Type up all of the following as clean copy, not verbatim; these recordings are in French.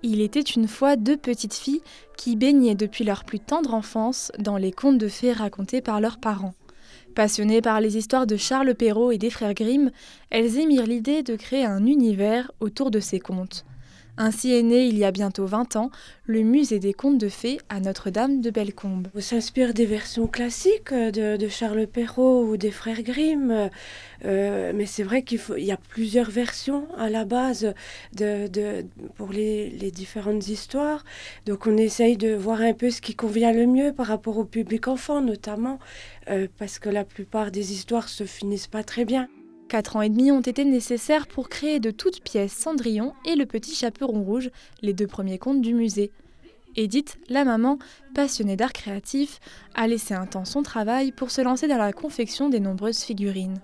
Il était une fois deux petites filles qui baignaient depuis leur plus tendre enfance dans les contes de fées racontés par leurs parents. Passionnées par les histoires de Charles Perrault et des frères Grimm, elles émirent l'idée de créer un univers autour de ces contes. Ainsi est né, il y a bientôt 20 ans, le musée des contes de fées à Notre-Dame de Bellecombe. On s'inspire des versions classiques de Charles Perrault ou des frères Grimm, mais c'est vrai il y a plusieurs versions à la base pour les différentes histoires. Donc on essaye de voir un peu ce qui convient le mieux par rapport au public enfant notamment, parce que la plupart des histoires se finissent pas très bien. 4 ans et demi ont été nécessaires pour créer de toutes pièces Cendrillon et le petit Chaperon rouge, les deux premiers contes du musée. Edith, la maman, passionnée d'art créatif, a laissé un temps son travail pour se lancer dans la confection des nombreuses figurines.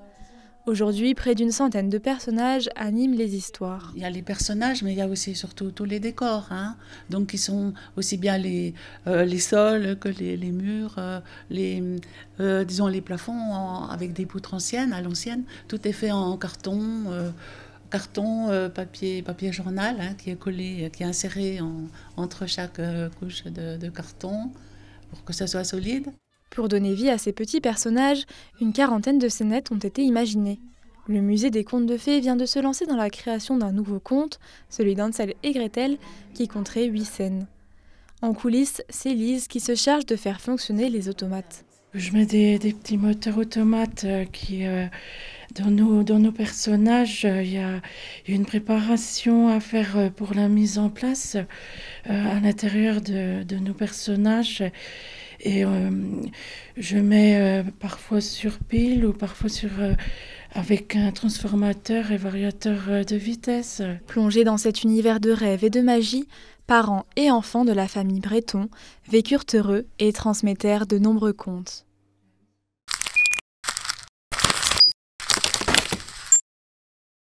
Aujourd'hui, près d'une centaine de personnages animent les histoires. Il y a les personnages, mais il y a aussi surtout tous les décors. Donc, ils sont aussi bien les sols que les murs, disons les plafonds avec des poutres anciennes, à l'ancienne. Tout est fait en carton, papier journal, qui est collé, qui est inséré entre chaque couche de carton pour que ça soit solide. Pour donner vie à ces petits personnages, une quarantaine de scénettes ont été imaginées. Le musée des contes de fées vient de se lancer dans la création d'un nouveau conte, celui d'Hansel et Gretel, qui compterait 8 scènes. En coulisses, c'est Lise qui se charge de faire fonctionner les automates. Je mets des petits moteurs automates dans nos personnages. Il y a une préparation à faire pour la mise en place à l'intérieur de nos personnages. Et je mets parfois sur pile ou parfois avec un transformateur et variateur de vitesse. Plongés dans cet univers de rêve et de magie, parents et enfants de la famille Breton vécurent heureux et transmettèrent de nombreux contes.